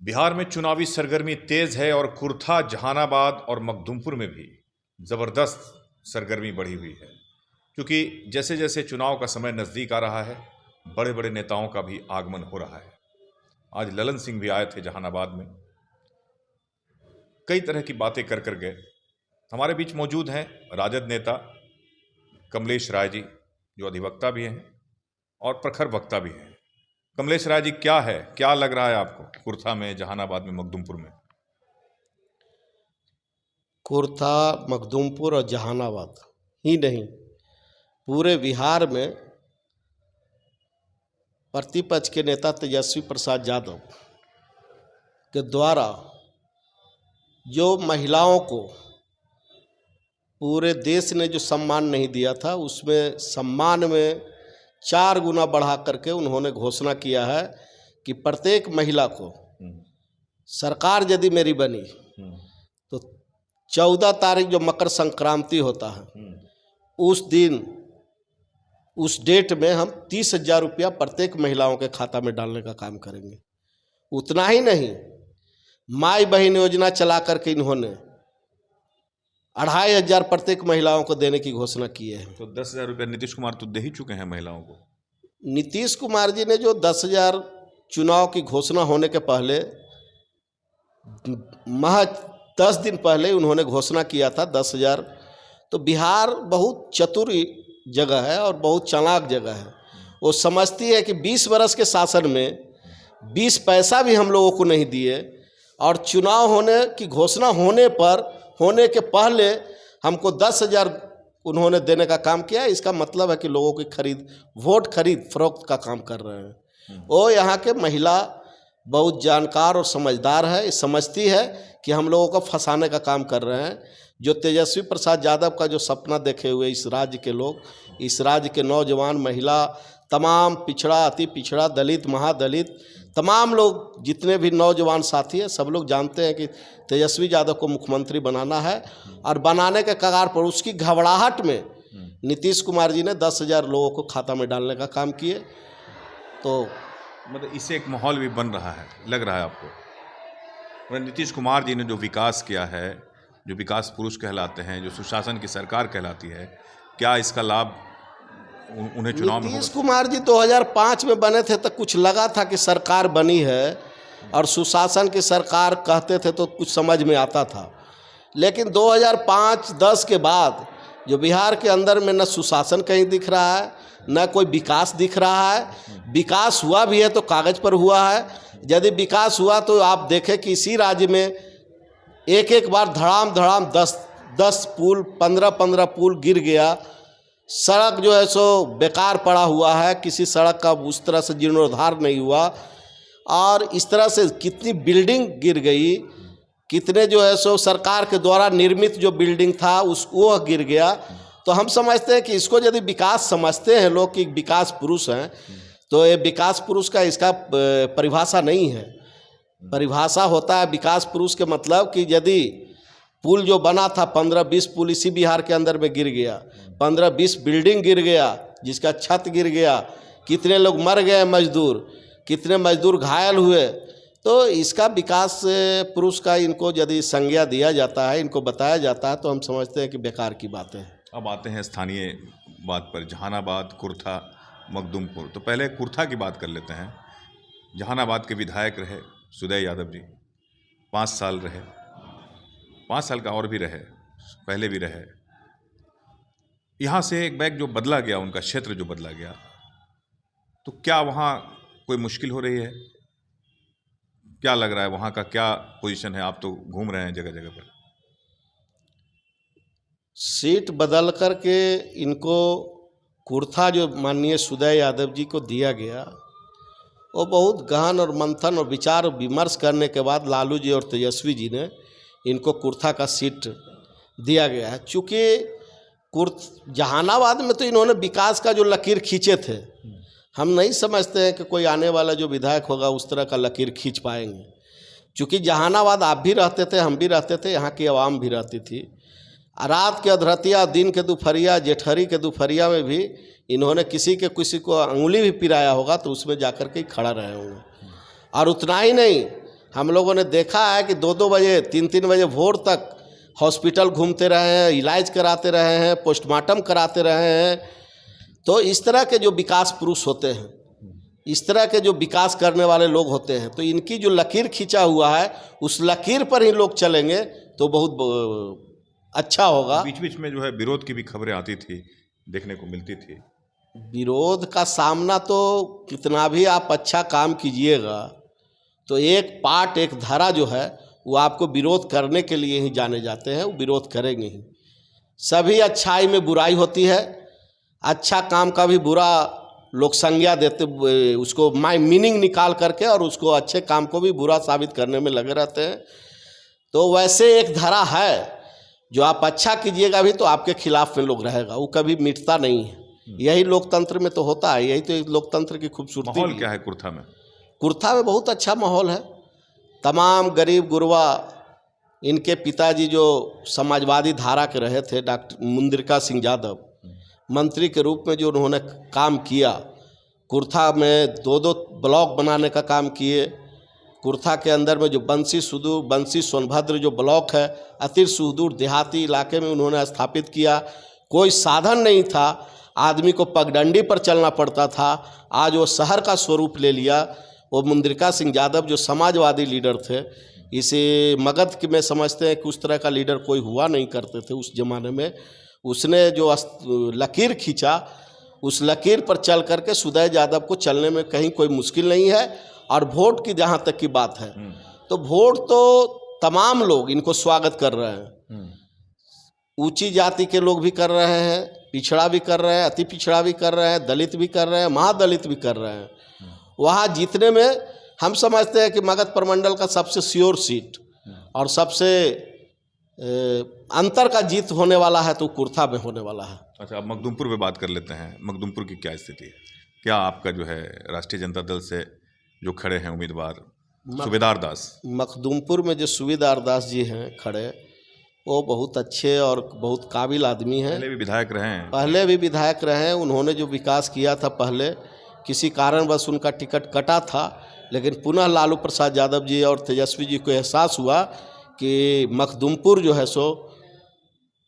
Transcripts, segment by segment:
बिहार में चुनावी सरगर्मी तेज है और कुर्था, जहानाबाद और मखदुमपुर में भी ज़बरदस्त सरगर्मी बढ़ी हुई है, क्योंकि जैसे जैसे चुनाव का समय नज़दीक आ रहा है, बड़े बड़े नेताओं का भी आगमन हो रहा है। आज ललन सिंह भी आए थे जहानाबाद में, कई तरह की बातें कर कर गए। हमारे बीच मौजूद हैं राजद नेता कमलेश राय जी, जो अधिवक्ता भी हैं और प्रखर वक्ता भी हैं। कमलेश राय जी, क्या लग रहा है आपको कुर्था में, जहानाबाद में, मखदुमपुर में? कुर्था, मखदुमपुर और जहानाबाद ही नहीं, पूरे बिहार में प्रतिपक्ष के नेता तेजस्वी प्रसाद यादव के द्वारा जो महिलाओं को पूरे देश ने जो सम्मान नहीं दिया था, उसमें सम्मान में 4 गुना बढ़ा करके उन्होंने घोषणा किया है कि प्रत्येक महिला को सरकार यदि मेरी बनी तो 14 तारीख जो मकर संक्रांति होता है, उस दिन, उस डेट में हम 30,000 रुपया प्रत्येक महिलाओं के खाता में डालने का काम करेंगे। उतना ही नहीं, माई बहन योजना चला करके इन्होंने 2,500 प्रत्येक महिलाओं को देने की घोषणा की है। तो 10,000 रुपया नीतीश कुमार तो दे ही चुके हैं महिलाओं को। नीतीश कुमार जी ने जो 10,000 चुनाव की घोषणा होने के पहले, महज 10 दिन पहले उन्होंने घोषणा किया था 10,000। तो बिहार बहुत चतुर जगह है और बहुत चालाक जगह है। वो समझती है कि 20 वर्ष के शासन में 20 पैसा भी हम लोगों को नहीं दिए, और चुनाव होने की घोषणा होने के पहले हमको 10,000 उन्होंने देने का काम किया। इसका मतलब है कि लोगों की वोट खरीद फरोख्त का काम कर रहे हैं। वो यहाँ के महिला बहुत जानकार और समझदार है, समझती है कि हम लोगों को फंसाने का काम कर रहे हैं। जो तेजस्वी प्रसाद यादव का जो सपना देखे हुए इस राज्य के लोग, इस राज्य के नौजवान, महिला, तमाम पिछड़ा, अति पिछड़ा, दलित, महादलित, तमाम लोग, जितने भी नौजवान साथी हैं, सब लोग जानते हैं कि तेजस्वी यादव को मुख्यमंत्री बनाना है। और बनाने के कगार पर उसकी घबराहट में नीतीश कुमार जी ने 10,000 लोगों को खाता में डालने का काम किए। तो मतलब इससे एक माहौल भी बन रहा है, लग रहा है आपको? मतलब नीतीश कुमार जी ने जो विकास किया है, जो विकास पुरुष कहलाते हैं, जो सुशासन की सरकार कहलाती है, क्या इसका लाभ उन्हें चुनाव में? नीतीश कुमार जी 2005 में बने थे तो कुछ लगा था कि सरकार बनी है, और सुशासन की सरकार कहते थे तो कुछ समझ में आता था। लेकिन 2005-10 के बाद जो बिहार के अंदर में न सुशासन कहीं दिख रहा है, न कोई विकास दिख रहा है। विकास हुआ भी है तो कागज़ पर हुआ है। यदि विकास हुआ तो आप देखें कि इसी राज्य में एक बार धड़ाम 10 पुल, 15 पुल गिर गया। सड़क जो है सो बेकार पड़ा हुआ है, किसी सड़क का उस तरह से जीर्णोद्धार नहीं हुआ। और इस तरह से कितनी बिल्डिंग गिर गई, कितने जो है सो सरकार के द्वारा निर्मित जो बिल्डिंग था वो गिर गया। तो हम समझते हैं कि इसको यदि विकास समझते हैं लोग कि विकास पुरुष हैं, तो ये विकास पुरुष का इसका परिभाषा नहीं है। परिभाषा होता है विकास पुरुष के मतलब कि यदि पुल जो बना था, 15-20 पुल इसी बिहार के अंदर में गिर गया, 15-20 बिल्डिंग गिर गया, जिसका छत गिर गया, कितने लोग मर गए मजदूर, कितने मजदूर घायल हुए। तो इसका विकास पुरुष का इनको यदि संज्ञा दिया जाता है, इनको बताया जाता है, तो हम समझते हैं कि बेकार की बातें हैं। अब आते हैं स्थानीय बात पर, जहानाबाद, कुर्था, मखदुमपुर। तो पहले कुर्था की बात कर लेते हैं। जहानाबाद के विधायक रहे सुदय यादव जी, 5 साल रहे, 5 साल का और भी रहे, पहले भी रहे। यहाँ से एक बैग जो बदला गया, उनका क्षेत्र जो बदला गया, तो क्या वहाँ कोई मुश्किल हो रही है? क्या लग रहा है वहाँ का, क्या पोजीशन है? आप तो घूम रहे हैं जगह जगह पर। सीट बदल कर के इनको कुर्था जो माननीय सुदय यादव जी को दिया गया, वो बहुत गहन और मंथन और विचार विमर्श करने के बाद लालू जी और तेजस्वी जी ने इनको कुर्था का सीट दिया गया है। चूँकि जहानाबाद में तो इन्होंने विकास का जो लकीर खींचे थे, हम नहीं समझते हैं कि कोई आने वाला जो विधायक होगा उस तरह का लकीर खींच पाएंगे। चूँकि जहानाबाद आप भी रहते थे, हम भी रहते थे, यहाँ की आवाम भी रहती थी। रात के अधरतिया, दिन के दोपहरिया, जेठहरी के दोपहरिया में भी इन्होंने किसी को अंगुली भी पिराया होगा तो उसमें जाकर के खड़ा रहे होंगे। और उतना ही नहीं, हम लोगों ने देखा है कि 2-2 बजे 3-3 बजे भोर तक हॉस्पिटल घूमते रहे हैं, इलाज कराते रहे हैं, पोस्टमार्टम कराते रहे हैं। तो इस तरह के जो विकास पुरुष होते हैं, इस तरह के जो विकास करने वाले लोग होते हैं, तो इनकी जो लकीर खींचा हुआ है उस लकीर पर ही लोग चलेंगे तो बहुत अच्छा होगा। बीच बीच में जो है विरोध की भी खबरें आती थी, देखने को मिलती थी। विरोध का सामना तो कितना भी आप अच्छा काम कीजिएगा तो एक पार्ट, एक धारा जो है वो आपको विरोध करने के लिए ही जाने जाते हैं, वो विरोध करेंगे ही। सभी अच्छाई में बुराई होती है, अच्छा काम का भी बुरा लोग संज्ञा देते, उसको मीनिंग निकाल करके और उसको अच्छे काम को भी बुरा साबित करने में लगे रहते हैं। तो वैसे एक धारा है जो आप अच्छा कीजिएगा भी तो आपके खिलाफ में लोग रहेगा, वो कभी मिटता नहीं है। यही लोकतंत्र में तो होता है, यही तो लोकतंत्र की खूबसूरती। माहौल क्या है कुर्था में? कुर्था में बहुत अच्छा माहौल है। तमाम गरीब गुरबा, इनके पिताजी जो समाजवादी धारा के रहे थे, डॉक्टर मुंद्रिका सिंह यादव, मंत्री के रूप में जो उन्होंने काम किया, कुर्था में 2-2 ब्लॉक बनाने का काम किए। कुर्था के अंदर में जो बंसी सुदूर, बंसी सोनभद्र जो ब्लॉक है, अति सुदूर देहाती इलाके में उन्होंने स्थापित किया। कोई साधन नहीं था, आदमी को पगडंडी पर चलना पड़ता था। आज वो शहर का स्वरूप ले लिया। वो मुंद्रिका सिंह यादव जो समाजवादी लीडर थे, इसे मगध में समझते हैं कि उस तरह का लीडर कोई हुआ नहीं करते थे उस ज़माने में। उसने जो लकीर खींचा, उस लकीर पर चल करके सुदय यादव को चलने में कहीं कोई मुश्किल नहीं है। और वोट की जहाँ तक की बात है तो वोट तो तमाम लोग इनको स्वागत कर रहे हैं। ऊंची जाति के लोग भी कर रहे हैं, पिछड़ा भी कर रहे हैं, अति पिछड़ा भी कर रहे हैं, दलित भी कर रहे हैं, महादलित भी कर रहे हैं। वहाँ जीतने में हम समझते हैं कि मगध प्रमंडल का सबसे श्योर सीट और सबसे अंतर का जीत होने वाला है तो कुर्था में होने वाला है। अच्छा, अब मखदूमपुर पे बात कर लेते हैं। मखदूमपुर की क्या स्थिति है? क्या आपका जो है राष्ट्रीय जनता दल से जो खड़े हैं उम्मीदवार सूबेदार दास, मखदूमपुर में जो सूबेदार दास जी हैं खड़े, वो बहुत अच्छे और बहुत काबिल आदमी हैं। पहले भी विधायक रहे हैं। पहले भी विधायक रहे हैं। उन्होंने जो विकास किया था पहले, किसी कारणवश उनका टिकट कटा था, लेकिन पुनः लालू प्रसाद यादव जी और तेजस्वी जी को एहसास हुआ कि मखदूमपुर जो है सो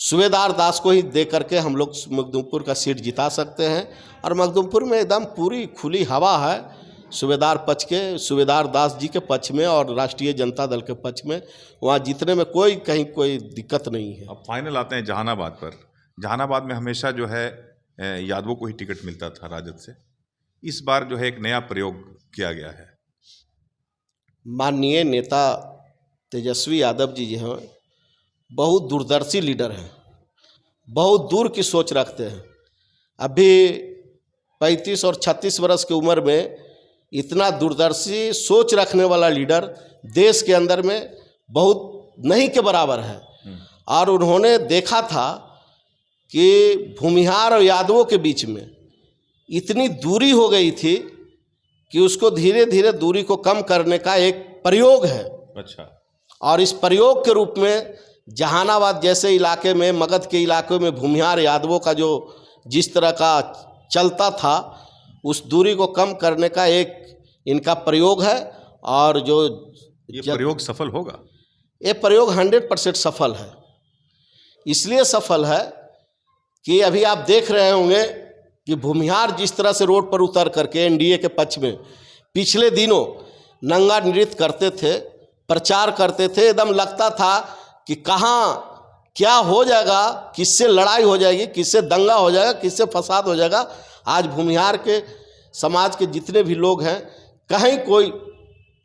सूबेदार दास को ही दे करके हम लोग मखदूमपुर का सीट जिता सकते हैं। और मखदूमपुर में एकदम पूरी खुली हवा है सूबेदार पक्ष के, सूबेदार दास जी के पक्ष में और राष्ट्रीय जनता दल के पक्ष में। वहाँ जीतने में कहीं कोई दिक्कत नहीं है। अब फाइनल आते हैं जहानाबाद पर। जहानाबाद में हमेशा जो है यादवों को ही टिकट मिलता था राजद से। इस बार जो है एक नया प्रयोग किया गया है। माननीय नेता तेजस्वी यादव जी हैं, बहुत दूरदर्शी लीडर हैं, बहुत दूर की सोच रखते हैं। अभी 35 और 36 वर्ष की उम्र में इतना दूरदर्शी सोच रखने वाला लीडर देश के अंदर में बहुत नहीं के बराबर है। और उन्होंने देखा था कि भूमिहार और यादवों के बीच में इतनी दूरी हो गई थी कि उसको धीरे धीरे दूरी को कम करने का एक प्रयोग है। अच्छा। और इस प्रयोग के रूप में जहानाबाद जैसे इलाके में, मगध के इलाके में भूमिहार यादवों का जो जिस तरह का चलता था, उस दूरी को कम करने का एक इनका प्रयोग है। और जो ये प्रयोग सफल होगा? ये प्रयोग 100% सफल है। इसलिए सफल है कि अभी आप देख रहे होंगे कि भूमिहार जिस तरह से रोड पर उतर करके एनडीए के पक्ष में पिछले दिनों नंगा नृत्य करते थे, प्रचार करते थे, एकदम लगता था कि कहाँ क्या हो जाएगा, किससे लड़ाई हो जाएगी, किससे दंगा हो जाएगा, किससे फसाद हो जाएगा। आज भूमिहार के समाज के जितने भी लोग हैं, कहीं कोई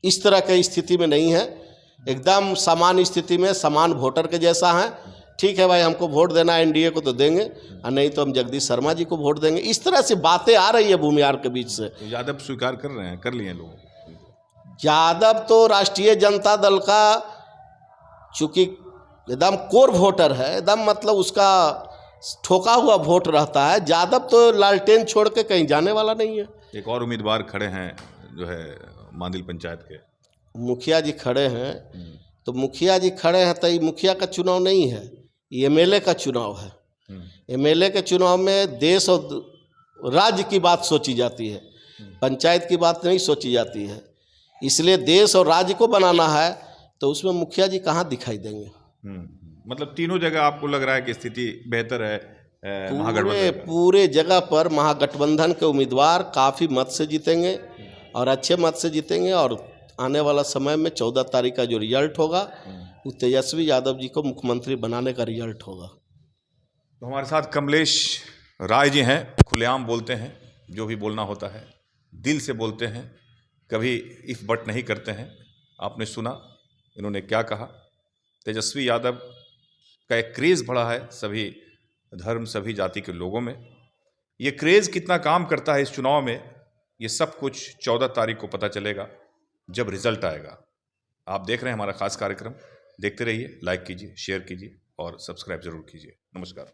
इस तरह की स्थिति में नहीं है। एकदम समान स्थिति में, समान वोटर के जैसा है। ठीक है भाई, हमको वोट देना है एनडीए को तो देंगे, और नहीं तो हम जगदीश शर्मा जी को वोट देंगे। इस तरह से बातें आ रही है भूमिहार के बीच से। तो यादव स्वीकार कर रहे हैं, कर लिए लोग। यादव तो राष्ट्रीय जनता दल का चूँकि एकदम कोर वोटर है, एकदम मतलब उसका ठोका हुआ वोट रहता है। यादव तो लालटेन छोड़ के कहीं जाने वाला नहीं है। एक और उम्मीदवार खड़े हैं जो है मांदिल पंचायत के, मुखिया जी खड़े हैं। तो मुखिया जी खड़े हैं तो ये मुखिया का चुनाव नहीं है, ये एमएलए का चुनाव है। एमएलए के चुनाव में देश और राज्य की बात सोची जाती है, पंचायत की बात नहीं सोची जाती है। इसलिए देश और राज्य को बनाना है, तो उसमें मुखिया जी कहाँ दिखाई देंगे। मतलब तीनों जगह आपको लग रहा है कि स्थिति बेहतर है पूरे महागठबंधन का? पूरे जगह पर महागठबंधन के उम्मीदवार काफ़ी मत से जीतेंगे और अच्छे मत से जीतेंगे। और आने वाला समय में 14 तारीख का जो रिजल्ट होगा वो तेजस्वी यादव जी को मुख्यमंत्री बनाने का रिजल्ट होगा। तो हमारे साथ कमलेश राय जी हैं, खुलेआम बोलते हैं, जो भी बोलना होता है दिल से बोलते हैं, कभी इफ बट नहीं करते हैं। आपने सुना इन्होंने क्या कहा। तेजस्वी यादव का एक क्रेज़ बढ़ा है सभी धर्म सभी जाति के लोगों में। ये क्रेज़ कितना काम करता है इस चुनाव में, ये सब कुछ 14 तारीख को पता चलेगा जब रिजल्ट आएगा। आप देख रहे हैं हमारा खास कार्यक्रम, देखते रहिए, लाइक कीजिए, शेयर कीजिए और सब्सक्राइब जरूर कीजिए। नमस्कार।